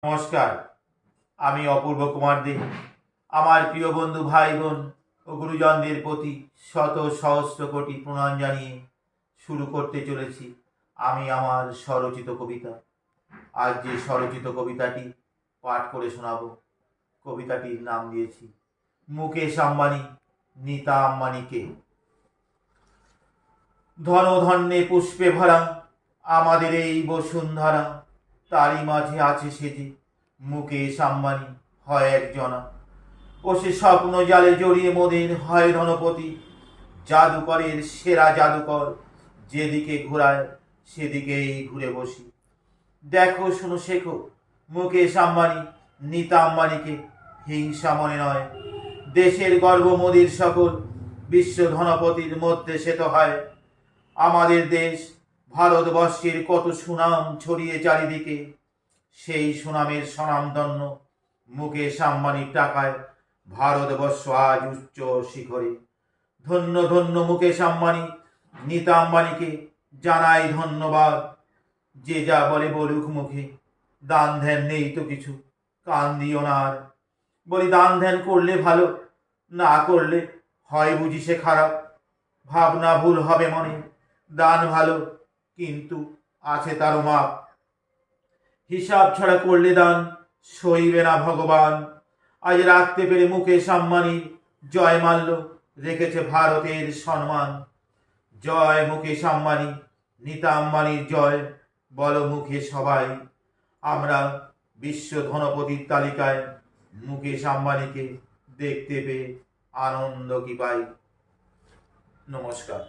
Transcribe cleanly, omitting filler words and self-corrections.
নমস্কার, আমি অপূর্ব কুমার দে। আমার প্রিয় বন্ধু, ভাই বোন ও গুরুজনদের প্রতি শত সহস্র কোটি প্রণাম জানিয়ে শুরু করতে চলেছি আমি আমার স্বরচিত কবিতা। আজ যে স্বরচিত কবিতাটি পাঠ করে শোনাব, কবিতাটির নাম দিয়েছি মুকেশ আম্বানি, নীতা আম্বানিকে। ধনধান্যে পুষ্পে ভরা আমাদের এই বসুন্ধরা, তারই মাঝে আছে সেজে মুকেশ আম্বানি হয় একজনা। ও সে স্বপ্ন জালে জড়িয়ে মোদের হয় ধনপতি, জাদুকরের সেরা জাদুকর, যেদিকে ঘোরায় সেদিকেই ঘুরে বসি। দেখো, শোনো, শেখো মুকেশ আম্বানি, নীতা আম্বানিকে হিংসা মনে নয়। দেশের গর্ব মোদির সকল, বিশ্ব ধনপতির মধ্যে সে তো হয়। আমাদের দেশ ভারতবর্ষের কত সুনাম ছড়িয়ে চারিদিকে, সেই সুনামের স্বনামধন্য মুকেশ আম্বানির টাকায় ভারতবর্ষ আজ উচ্চ শিখরে। ধন্য ধন্য মুকেশ আম্বানি, নীতা আম্বানিকে জানাই ধন্যবাদ। যে যা বলে বলুক মুখে, দান ধ্যান নেই তো কিছু, কান দিও না আর। বলি, দান ধ্যান করলে ভালো, না করলে হয় বুঝি সে খারাপ। ভাবনা ভুল হবে মনে, দান ভালো কিন্তু আছে তারও মাপ। হিসাব ছাড়া করলে দান সইবে না ভগবান। আজ রাখতে পেরে মুকেশ আম্বানির জয় মাল্য রেখেছে ভারতের সম্মান। জয় মুকেশ আম্বানি, নীতা আম্বানির জয়, বলো মুখে সবাই। আমরা বিশ্ব ধনপতির তালিকায় মুকেশ আম্বানিকে দেখতে পেয়ে আনন্দ কি পাই। নমস্কার।